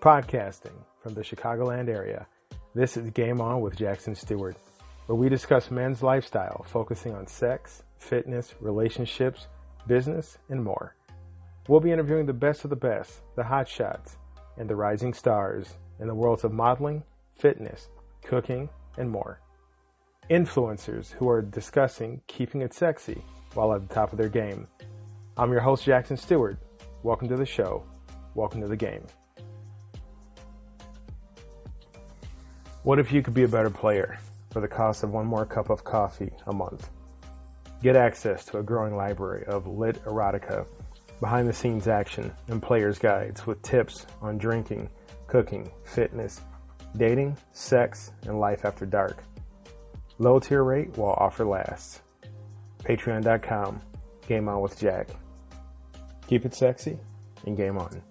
Podcasting from the Chicagoland area, this is Game On with Jackson Stuart, where we discuss men's lifestyle, focusing on sex, fitness, relationships, business, and more. We'll be interviewing the best of the best, the hot shots, and the rising stars in the worlds of modeling, fitness, cooking, and more. Influencers who are discussing keeping it sexy while at the top of their game. I'm your host, Jackson Stuart. Welcome to the show. Welcome to the game. What if you could be a better player for the cost of one more cup of coffee a month? Get access to a growing library of lit erotica, behind-the-scenes action, and player's guides with tips on drinking, cooking, fitness, dating, sex, and life after dark. Low tier rate while offer lasts. Patreon.com, Game On with Jack. Keep it sexy and game on.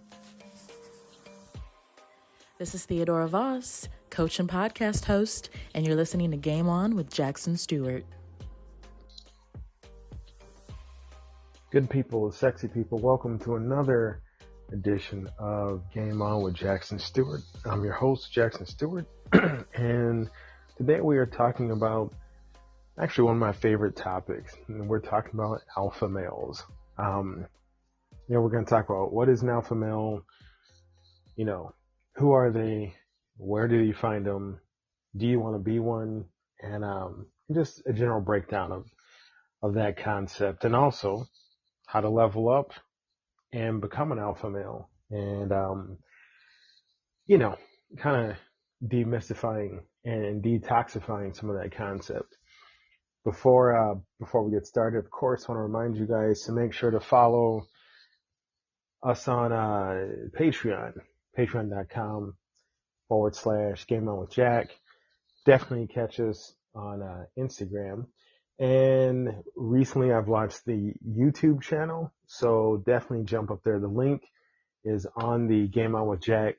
This is Theodora Voss, coach and podcast host, and you're listening to Game On with Jackson Stuart. Good people, sexy people, welcome to another edition of Game On with Jackson Stuart. I'm your host, Jackson Stuart, and today we are talking about actually one of my favorite topics, and we're talking about alpha males. We're going to talk about what is an alpha male, who are they, where do you find them, do you want to be one, and just a general breakdown of that concept, and also how to level up and become an alpha male, and kind of demystifying and detoxifying some of that concept. Before we get started, of course, I want to remind you guys to make sure to follow us on Patreon, patreon.com/GameOnWithJack. Definitely catch us on Instagram. And recently I've launched the YouTube channel, so definitely jump up there. The link is on the Game On with Jack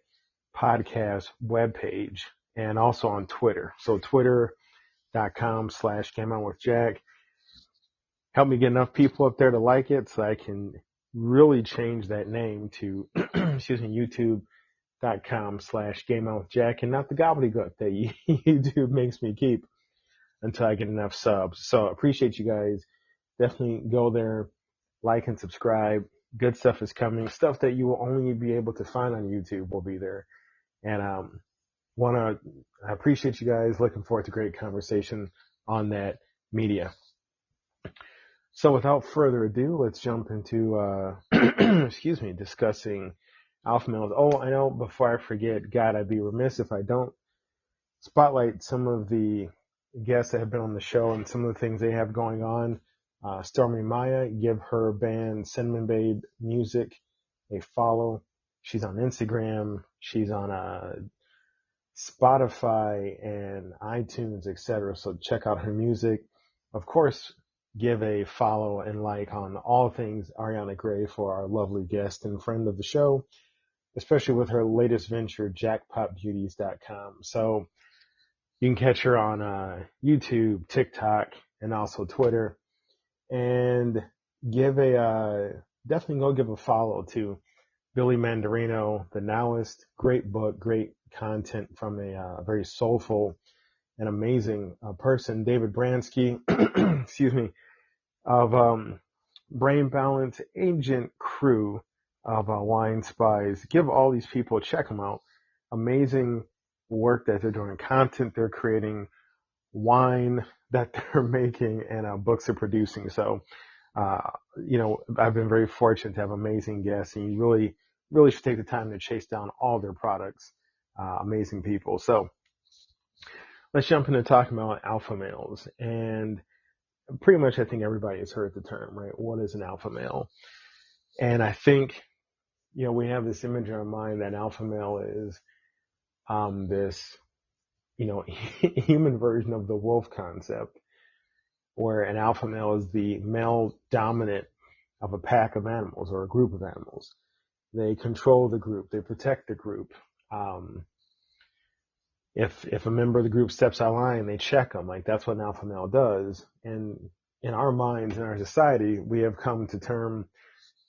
podcast webpage and also on Twitter. So twitter.com/GameOnWithJack. Help me get enough people up there to like it so I can really change that name to, youtube.com/GameOnWithJack and not the gobbledygook that YouTube makes me keep until I get enough subs. So appreciate you guys. Definitely go there, like and subscribe. Good stuff is coming. Stuff that you will only be able to find on YouTube will be there. And I appreciate you guys. Looking forward to great conversation on that media. So without further ado, let's jump into discussing alpha males. Oh, I know, before I forget, God, I'd be remiss if I don't spotlight some of the guests that have been on the show and some of the things they have going on. Stormy Maya, give her band Cinnamon Babe Music a follow. She's on Instagram. She's on Spotify and iTunes, etc. So check out her music. Of course, give a follow and like on all things Ariana Gray for our lovely guest and friend of the show, especially with her latest venture, jackpotbeauties.com. So you can catch her on YouTube, TikTok, and also Twitter. And definitely go give a follow to Billy Mandarino, The Nowist. Great book, great content from a very soulful and amazing person. David Bransky, of Brain Balance, Agent Crew of Wine Spies. Give all these people, check them out. Amazing work that they're doing, content they're creating, wine that they're making, and books they're producing. So, I've been very fortunate to have amazing guests, and you really, really should take the time to chase down all their products. Amazing people. So let's jump into talking about alpha males. And pretty much I think everybody has heard the term, right? What is an alpha male? And I think, we have this image in our mind that alpha male is this, human version of the wolf concept, where an alpha male is the male dominant of a pack of animals or a group of animals. They control the group. They protect the group. If a member of the group steps out of line, they check them. Like, that's what an alpha male does. And in our minds, in our society, we have come to term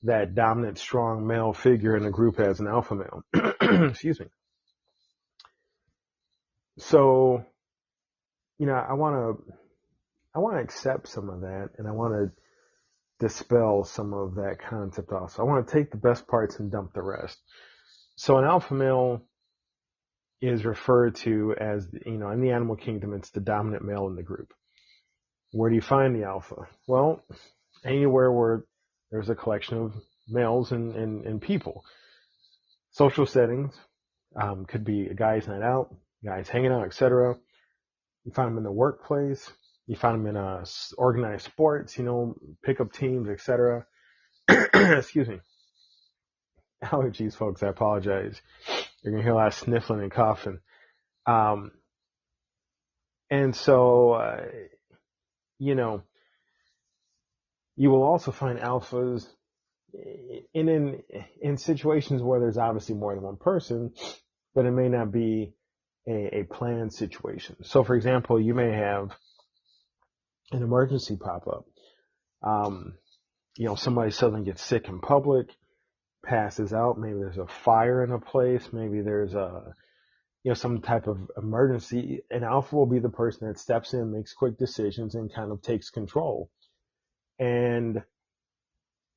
that dominant, strong male figure in a group as an alpha male. Excuse me. So, I want to accept some of that, and I want to dispel some of that concept also. I want to take the best parts and dump the rest. So an alpha male is referred to as, in the animal kingdom, it's the dominant male in the group. Where do you find the alpha? Well, anywhere where there's a collection of males and people. Social settings, could be a guy's night out, guys hanging out, etc. You find them in the workplace. You find them in organized sports, pickup teams, etc. Excuse me. Allergies, folks. I apologize. You're going to hear a lot of sniffling and coughing. And so, you will also find alphas in situations where there's obviously more than one person, but it may not be a planned situation. So, for example, you may have an emergency pop up. Somebody suddenly gets sick in public, passes out. Maybe there's a fire in a place. Maybe there's some type of emergency. An alpha will be the person that steps in, makes quick decisions, and kind of takes control. And,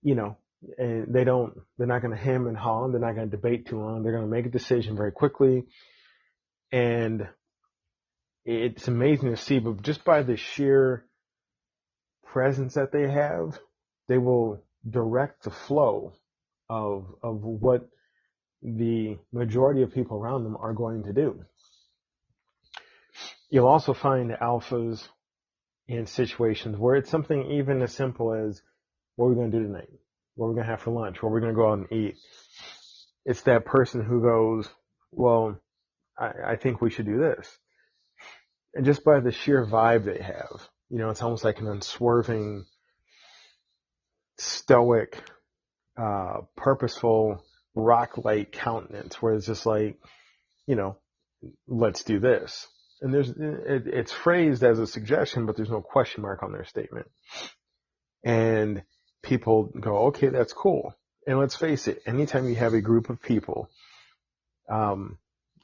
and they're not going to hem and haw. They're not going to debate too long. They're going to make a decision very quickly. And it's amazing to see, but just by the sheer presence that they have, they will direct the flow of what the majority of people around them are going to do. You'll also find alphas in situations where it's something even as simple as, what are we going to do tonight? What are we going to have for lunch? Where are we going to go out and eat? It's that person who goes, well, I think we should do this. And just by the sheer vibe they have, it's almost like an unswerving, stoic, purposeful, rock-like countenance, where it's just like, let's do this. And it's phrased as a suggestion, but there's no question mark on their statement. And people go, okay, that's cool. And let's face it, anytime you have a group of people,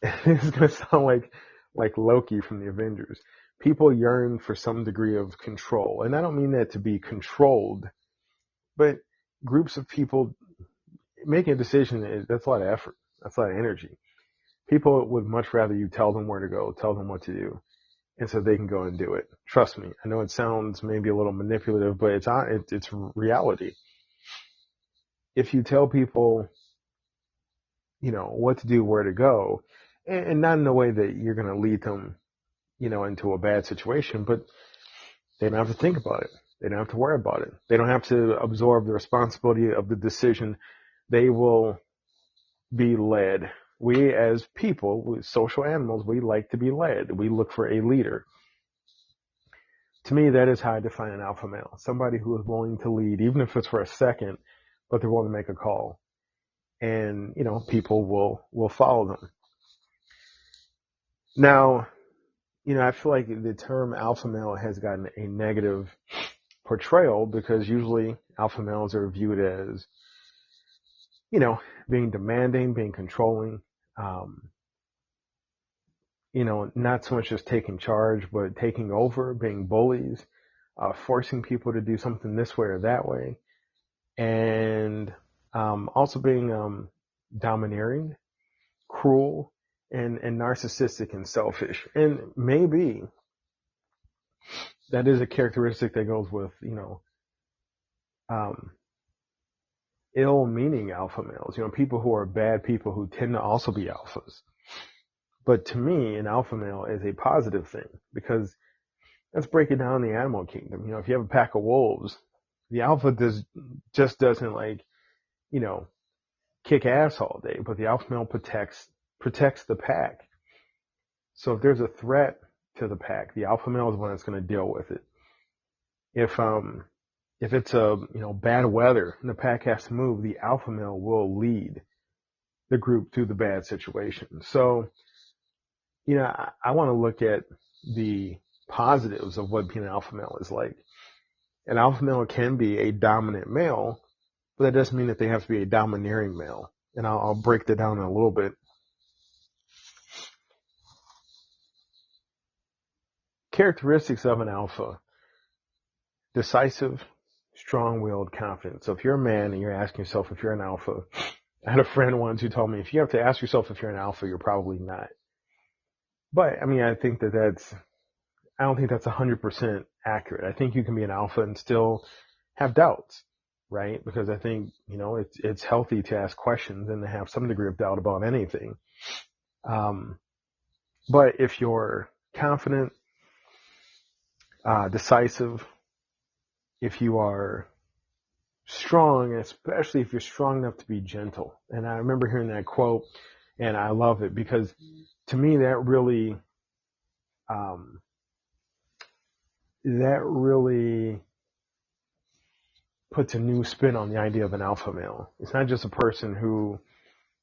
it's going to sound like Loki from the Avengers. People yearn for some degree of control. And I don't mean that to be controlled, but groups of people making a decision, that's a lot of effort. That's a lot of energy. People would much rather you tell them where to go, tell them what to do, and so they can go and do it. Trust me. I know it sounds maybe a little manipulative, but it's reality. If you tell people, what to do, where to go, and not in a way that you're going to lead them, into a bad situation, but they don't have to think about it. They don't have to worry about it. They don't have to absorb the responsibility of the decision. They will be led. We as people, social animals, we like to be led. We look for a leader. To me, that is how I define an alpha male. Somebody who is willing to lead, even if it's for a second, but they're willing to make a call. And, people will follow them. Now, I feel like the term alpha male has gotten a negative portrayal because usually alpha males are viewed as, being demanding, being controlling, not so much just taking charge, but taking over, being bullies, forcing people to do something this way or that way, and also being domineering, cruel, and narcissistic and selfish. And maybe that is a characteristic that goes with, ill-meaning alpha males, people who are bad people who tend to also be alphas. But to me, an alpha male is a positive thing because let's break it down in the animal kingdom. If you have a pack of wolves, the alpha just doesn't kick ass all day, but the alpha male protects the pack. So if there's a threat to the pack, the alpha male is the one that's going to deal with it. If it's bad weather and the pack has to move, the alpha male will lead the group through the bad situation. So, I want to look at the positives of what being an alpha male is like. An alpha male can be a dominant male, but that doesn't mean that they have to be a domineering male. And I'll break that down in a little bit. characteristics of an alpha: decisive, strong-willed, confident. So if you're a man and you're asking yourself if you're an alpha, I had a friend once who told me if you have to ask yourself if you're an alpha, you're probably not. But I mean, I don't think that's 100% accurate. I think you can be an alpha and still have doubts, right? Because I think, it's healthy to ask questions and to have some degree of doubt about anything. But if you're confident, decisive, if you are strong, especially if you're strong enough to be gentle. And I remember hearing that quote, and I love it because to me that really puts a new spin on the idea of an alpha male. It's not just a person who,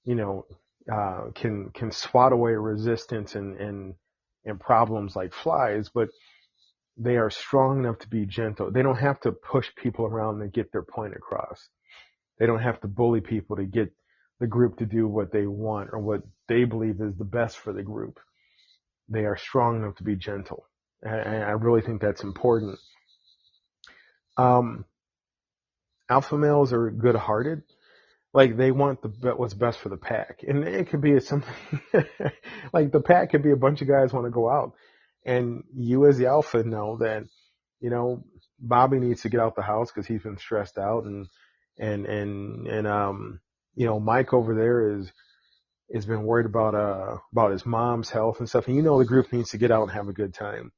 can swat away resistance and problems like flies, but they are strong enough to be gentle. They don't have to push people around and get their point across. They don't have to bully people to get the group to do what they want or what they believe is the best for the group. They are strong enough to be gentle. And I really think that's important. Alpha males are good-hearted. Like, they want what's best for the pack. And it could be something like the pack could be a bunch of guys want to go out. And you as the alpha know that, Bobby needs to get out the house because he's been stressed out. And Mike over there has been worried about his mom's health and stuff. And the group needs to get out and have a good time.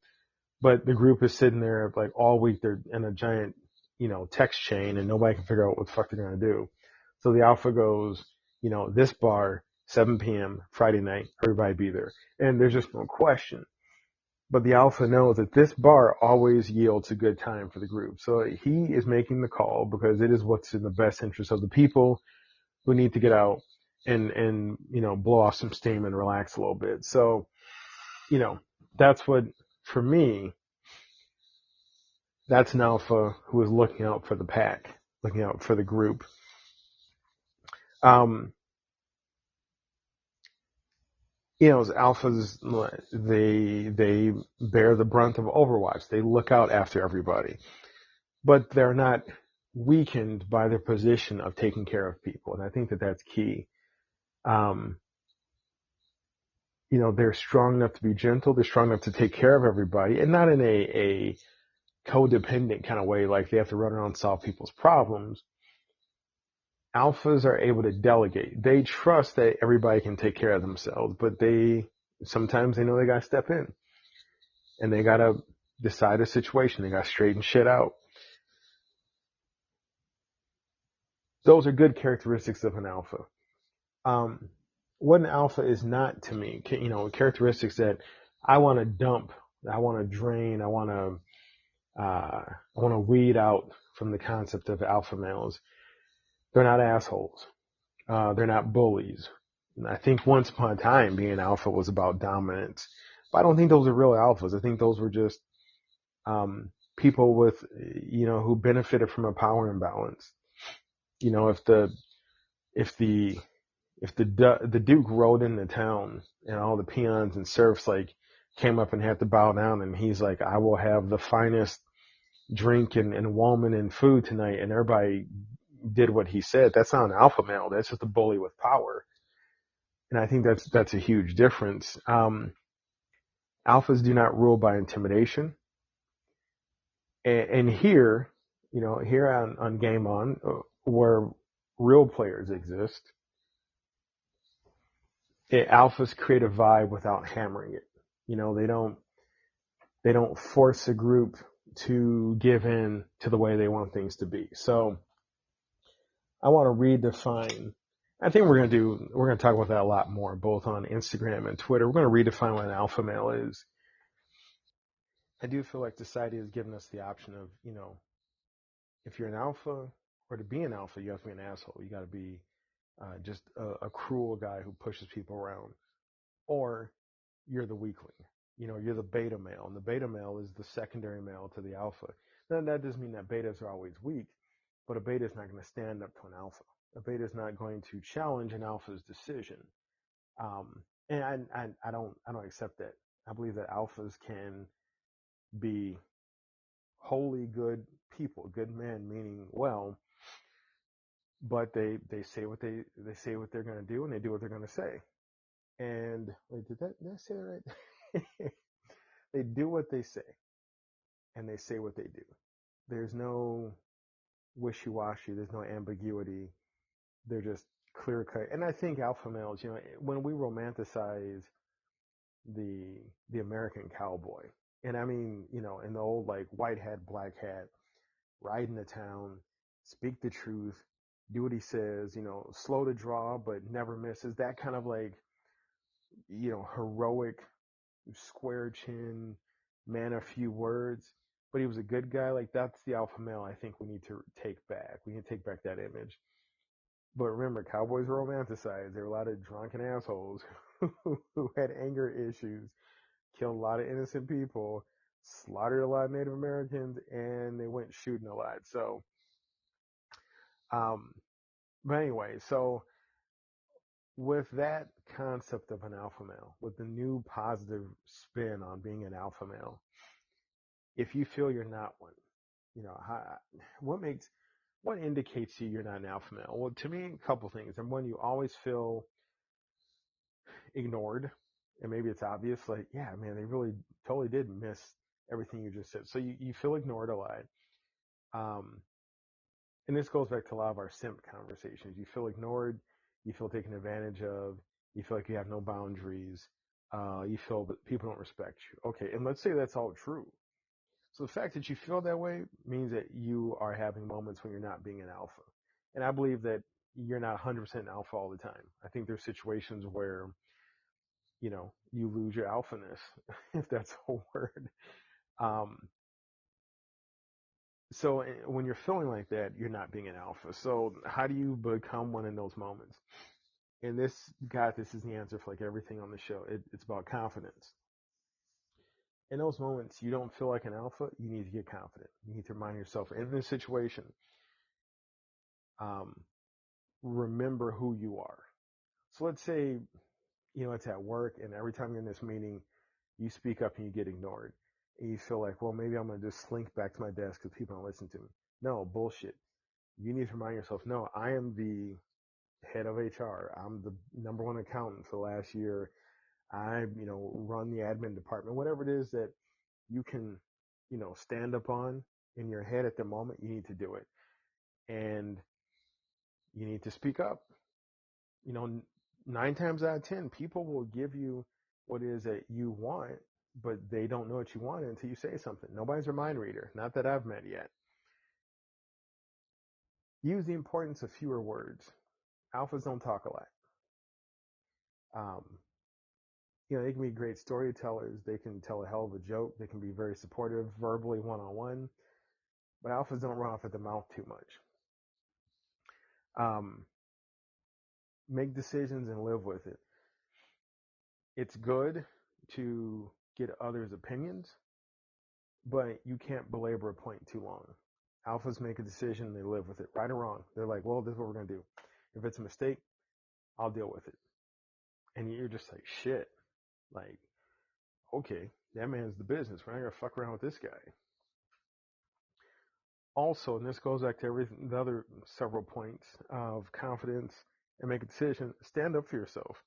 But the group is sitting there like all week. They're in a giant, text chain and nobody can figure out what the fuck they're going to do. So the alpha goes, this bar, 7 p.m. Friday night, everybody be there. And there's just no question. But the alpha knows that this bar always yields a good time for the group. So he is making the call because it is what's in the best interest of the people who need to get out and blow off some steam and relax a little bit. So, that's what, for me, that's an alpha who is looking out for the pack, looking out for the group. As alphas, they bear the brunt of overwatch. They look out after everybody, but they're not weakened by their position of taking care of people. And I think that that's key. They're strong enough to be gentle. They're strong enough to take care of everybody, and not in a codependent kind of way, like they have to run around and solve people's problems. Alphas are able to delegate. They trust that everybody can take care of themselves, but sometimes they know they got to step in and they got to decide a situation. They got to straighten shit out. Those are good characteristics of an alpha. What an alpha is not to me, characteristics that I want to dump, I want to drain, I want to weed out from the concept of alpha males. They're not assholes. They're not bullies. And I think once upon a time being an alpha was about dominance. But I don't think those are real alphas. I think those were just people with, who benefited from a power imbalance. If the Duke rode into town and all the peons and serfs came up and had to bow down and he's like, I will have the finest drink and woman and food tonight, and everybody did what he said, that's not an alpha male. That's just a bully with power. And I think that's a huge difference. Alphas do not rule by intimidation. And here, here on Game On, where real players exist, alphas create a vibe without hammering it. They don't force a group to give in to the way they want things to be. So I want to redefine. I think we're going to talk about that a lot more, both on Instagram and Twitter. We're going to redefine what an alpha male is. I do feel like society has given us the option of, if you're an alpha, or to be an alpha, you have to be an asshole. You got to be just a cruel guy who pushes people around. Or you're the weakling. You're the beta male. And the beta male is the secondary male to the alpha. Now, that doesn't mean that betas are always weak, but a beta is not going to stand up to an alpha. A beta is not going to challenge an alpha's decision. And I don't accept that. I believe that alphas can be wholly good people, good men, meaning well, but they say what they say what they're going to do, and they do what they're going to say. And wait, did I say that right? They do what they say, and they say what they do. There's no wishy-washy. There's no ambiguity. They're just clear cut. And I think alpha males, when we romanticize the American cowboy, and I mean, in the old like white hat, black hat, ride into town, speak the truth, do what he says, slow to draw but never misses. That kind of like, heroic, square chin, man of few words. But he was a good guy. Like that's the alpha male I think we need to take back. We need to take back that image. But remember, cowboys were romanticized. There were a lot of drunken assholes who had anger issues, killed a lot of innocent people, slaughtered a lot of Native Americans, and they went shooting a lot. So, but anyway, so with that concept of an alpha male, with the new positive spin on being an alpha male, if you feel you're not one, what indicates to you you're not an alpha male? Well, to me, a couple things. And one, you always feel ignored, and maybe it's obvious, like, yeah, man, they really totally did miss everything you just said. So you feel ignored a lot. And this goes back to a lot of our simp conversations. You feel ignored, you feel taken advantage of, you feel like you have no boundaries, you feel that people don't respect you. Okay, and let's say that's all true. So the fact that you feel that way means that you are having moments when you're not being an alpha. And I believe that you're not 100% an alpha all the time. I think there's situations where, you lose your alphaness, if that's a word. Um, so when you're feeling like that, you're not being an alpha. So how do you become one in those moments? And this is the answer for like everything on the show. It's about confidence. In those moments, you don't feel like an alpha. You need to get confident. You need to remind yourself in this situation, um, remember who you are. So let's say, it's at work, and every time you're in this meeting, you speak up and you get ignored. And you feel like, well, maybe I'm going to just slink back to my desk because people don't listen to me. No, bullshit. You need to remind yourself, no, I am the head of HR. I'm the number one accountant for the last year. I, run the admin department. Whatever it is that you can, stand up on in your head at the moment, you need to do it. And you need to speak up. 9 times out of 10, people will give you what it is that you want, but they don't know what you want until you say something. Nobody's a mind reader. Not that I've met yet. Use the importance of fewer words. Alphas don't talk a lot. They can be great storytellers. They can tell a hell of a joke. They can be very supportive verbally one-on-one, but alphas don't run off at the mouth too much. Make decisions and live with it. It's good to get others' opinions, but you can't belabor a point too long. Alphas make a decision, they live with it, right or wrong. They're like, well, this is what we're going to do. If it's a mistake, I'll deal with it. And you're just like, shit. Like, okay, that man's the business. We're not going to fuck around with this guy. Also, and this goes back to the other several points of confidence and make a decision, stand up for yourself.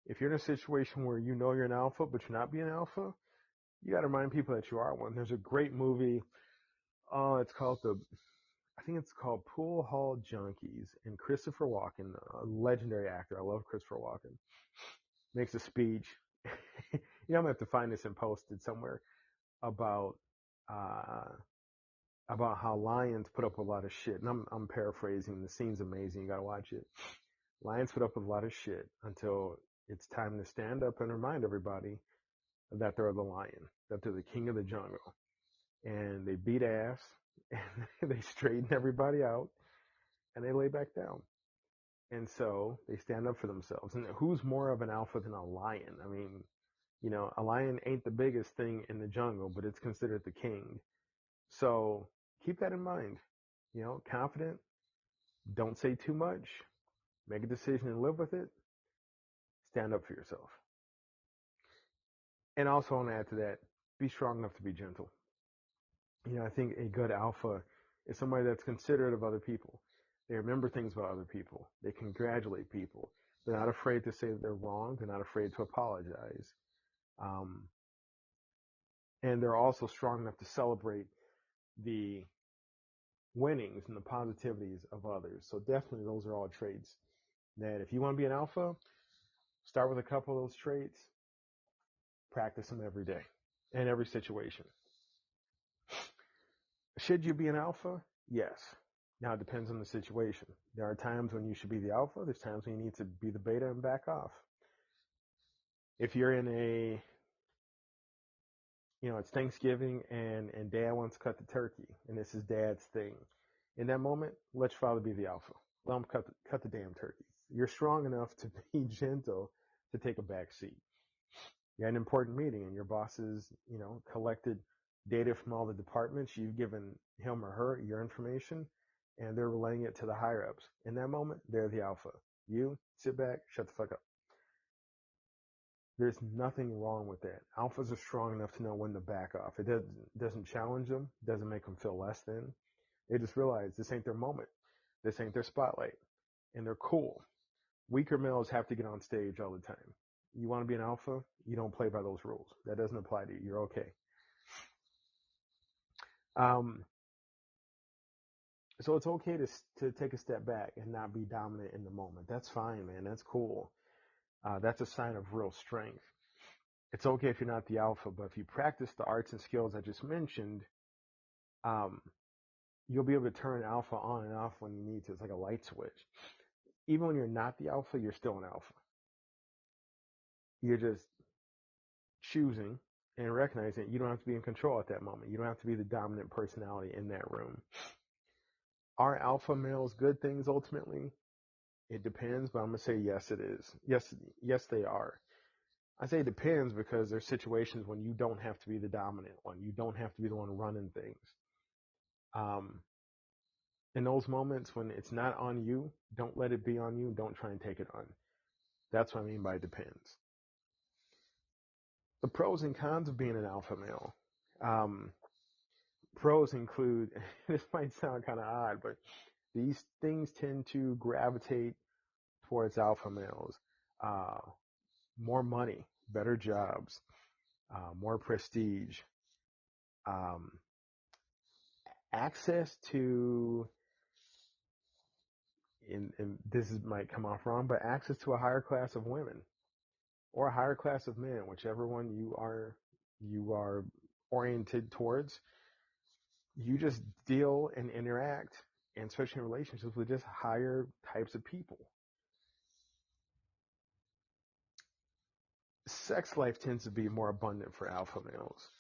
If you're in a situation where you know you're an alpha, but you're not being alpha, you got to remind people that you are one. There's a great movie. I think it's called Pool Hall Junkies, and Christopher Walken, a legendary actor. I love Christopher Walken. Makes a speech. I'm gonna have to find this and post it somewhere about how lions put up with a lot of shit. And I'm paraphrasing. The scene's amazing. You gotta watch it. Lions put up with a lot of shit until it's time to stand up and remind everybody that they're the lion, that they're the king of the jungle. And they beat ass, and they straighten everybody out, and they lay back down. And so they stand up for themselves. And who's more of an alpha than a lion? I mean, a lion ain't the biggest thing in the jungle, but it's considered the king. So keep that in mind. Confident, don't say too much, make a decision and live with it, stand up for yourself. And also, I want to add to that, be strong enough to be gentle. I think a good alpha is somebody that's considerate of other people. They remember things about other people. They congratulate people. They're not afraid to say that they're wrong. They're not afraid to apologize. Um, and they're also strong enough to celebrate the winnings and the positivities of others. So definitely those are all traits that if you want to be an alpha, start with a couple of those traits, practice them every day in every situation. Should you be an alpha? Yes. Now it depends on the situation. There are times when you should be the alpha. There's times when you need to be the beta and back off. If you're in a, it's Thanksgiving and dad wants to cut the turkey and this is dad's thing. In that moment, let your father be the alpha. Let him cut the damn turkey. You're strong enough to be gentle to take a back seat. You had an important meeting and your bosses, collected data from all the departments. You've given him or her your information and they're relaying it to the higher ups. In that moment, they're the alpha. You sit back, shut the fuck up. There's nothing wrong with that. Alphas are strong enough to know when to back off. It doesn't challenge them, doesn't make them feel less than. They just realize this ain't their moment. This ain't their spotlight. And they're cool. Weaker males have to get on stage all the time. You want to be an alpha? You don't play by those rules. That doesn't apply to you. You're okay. So it's okay to take a step back and not be dominant in the moment. That's fine, man. That's cool. That's a sign of real strength. It's okay if you're not the alpha, but if you practice the arts and skills I just mentioned, you'll be able to turn alpha on and off when you need to. It's like a light switch. Even when you're not the alpha, you're still an alpha. You're just choosing and recognizing you don't have to be in control at that moment. You don't have to be the dominant personality in that room. Are alpha males good things ultimately? It depends, but I'm going to say yes, it is. Yes, they are. I say it depends because there's situations when you don't have to be the dominant one. You don't have to be the one running things. In those moments when it's not on you, don't let it be on you. Don't try and take it on. That's what I mean by it depends. The pros and cons of being an alpha male. Pros include, this might sound kind of odd, but these things tend to gravitate towards alpha males. More money, better jobs, more prestige, access to, and this might come off wrong, but access to a higher class of women or a higher class of men, whichever one you are oriented towards. You just deal and interact, and especially in relationships, with just higher types of people. Sex life tends to be more abundant for alpha males,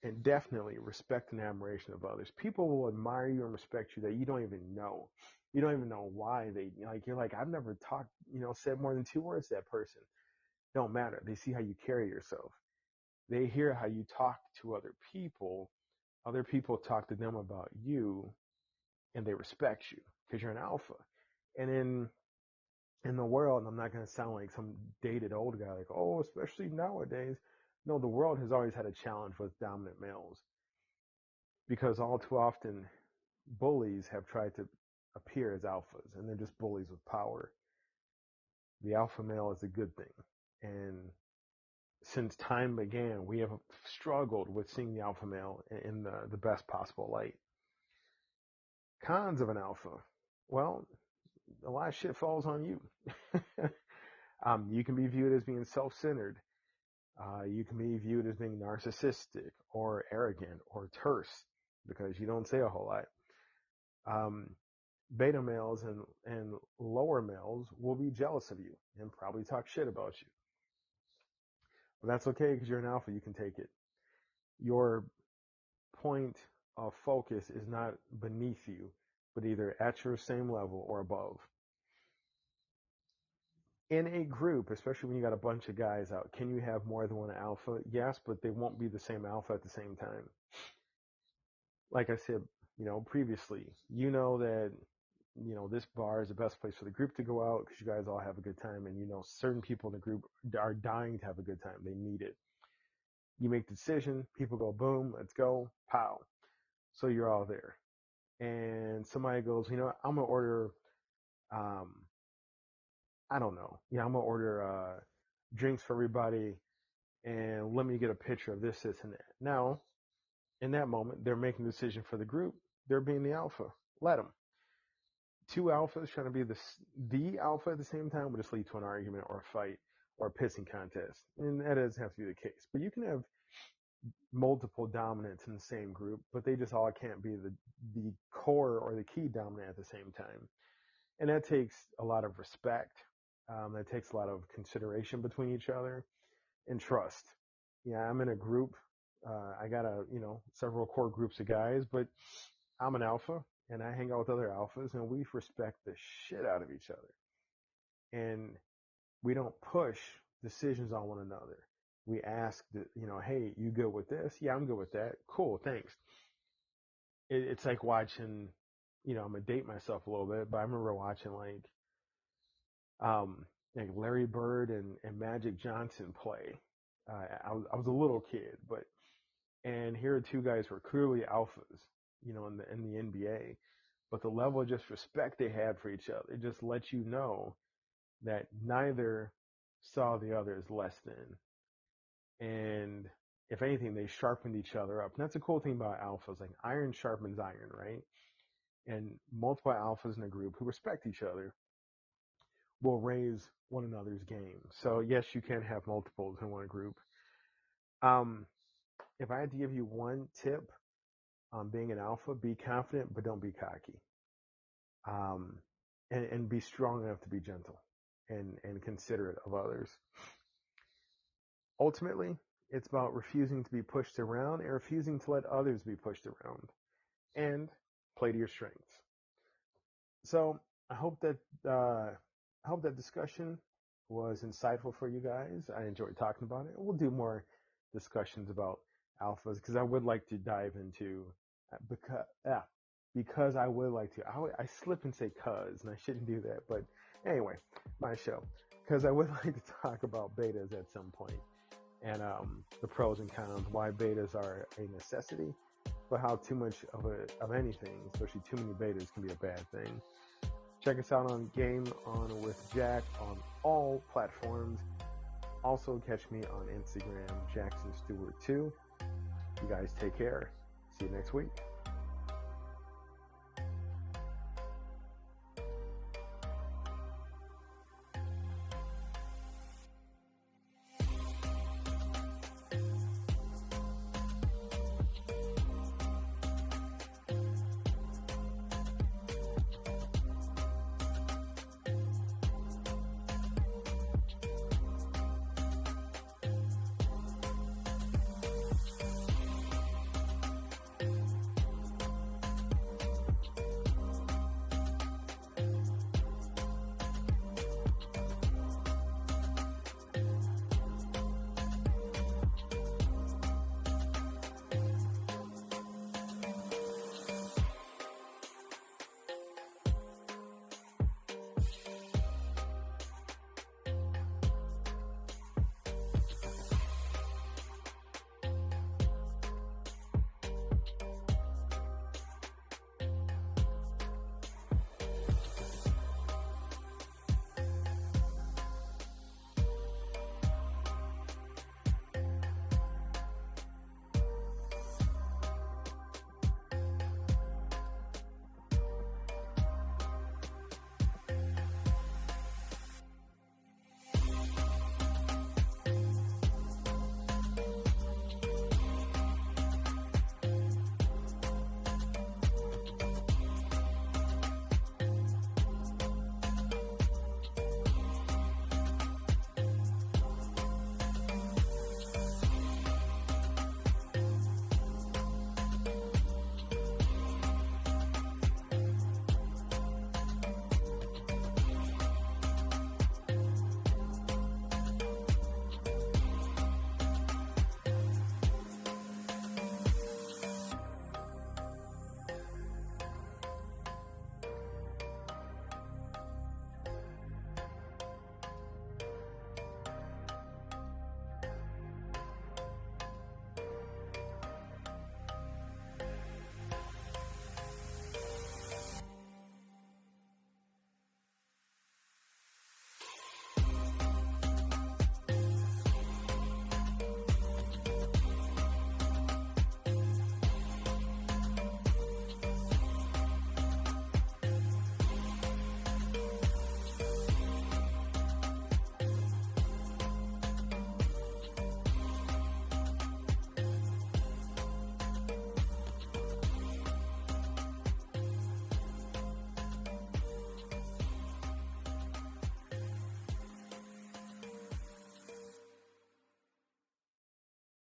and definitely respect and admiration of others. People will admire you and respect you that you don't even know. You don't even know why they like. You're like, I've never talked, said more than 2 words to that person. Don't matter. They see how you carry yourself. They hear how you talk to other people. Other people talk to them about you, and they respect you because you're an alpha. And in the world, and I'm not going to sound like some dated old guy, like, oh, especially nowadays. No, the world has always had a challenge with dominant males because all too often bullies have tried to appear as alphas, and they're just bullies with power. The alpha male is a good thing. And since time began, we have struggled with seeing the alpha male in the best possible light. Cons of an alpha. Well, a lot of shit falls on you. You can be viewed as being self-centered. You can be viewed as being narcissistic or arrogant or terse because you don't say a whole lot. Beta males and lower males will be jealous of you and probably talk shit about you. But that's okay because you're an alpha. You can take it. Your point of focus is not beneath you, but either at your same level or above. In a group, especially when you got a bunch of guys out, can you have more than one alpha? Yes, but they won't be the same alpha at the same time. Like I said, previously, that, this bar is the best place for the group to go out because you guys all have a good time, and certain people in the group are dying to have a good time. They need it. You make the decision, people go boom, let's go, pow. So you're all there. And somebody goes, I'm going to order, I don't know. I'm going to order drinks for everybody and let me get a picture of this, and that. Now, in that moment, they're making a decision for the group. They're being the alpha. Let them. Two alphas trying to be the alpha at the same time would just lead to an argument or a fight or a pissing contest. And that doesn't have to be the case. But you can have multiple dominants in the same group, but they just all can't be the core or the key dominant at the same time. And that takes a lot of respect. That takes a lot of consideration between each other and trust. Yeah, I'm in a group. I got several core groups of guys, but I'm an alpha and I hang out with other alphas and we respect the shit out of each other. And we don't push decisions on one another. We ask hey, you good with this? Yeah, I'm good with that. Cool, thanks. It's like watching, I'm gonna date myself a little bit, but I remember watching like Larry Bird and Magic Johnson play. I was a little kid, and here are two guys who are clearly alphas, in the NBA, but the level of just respect they had for each other, it just lets you know that neither saw the other as less than. And if anything, they sharpened each other up. And that's a cool thing about alphas, like iron sharpens iron, right? And multiple alphas in a group who respect each other will raise one another's game. So yes, you can have multiples in one group. If I had to give you one tip on being an alpha, be confident, but don't be cocky. And be strong enough to be gentle and considerate of others. Ultimately, it's about refusing to be pushed around and refusing to let others be pushed around, and play to your strengths. So I hope that discussion was insightful for you guys. I enjoyed talking about it. We'll do more discussions about alphas because I would like to dive into because I would like to. I slip and say cuz, and I shouldn't do that. But anyway, my show, because I would like to talk about betas at some point and the pros and cons, why betas are a necessity, but how too much of anything, especially too many betas, can be a bad thing. Check us out on Game On With Jack on all platforms. Also catch me on Instagram, Jackson Stuart 2. You guys take care. See you next week.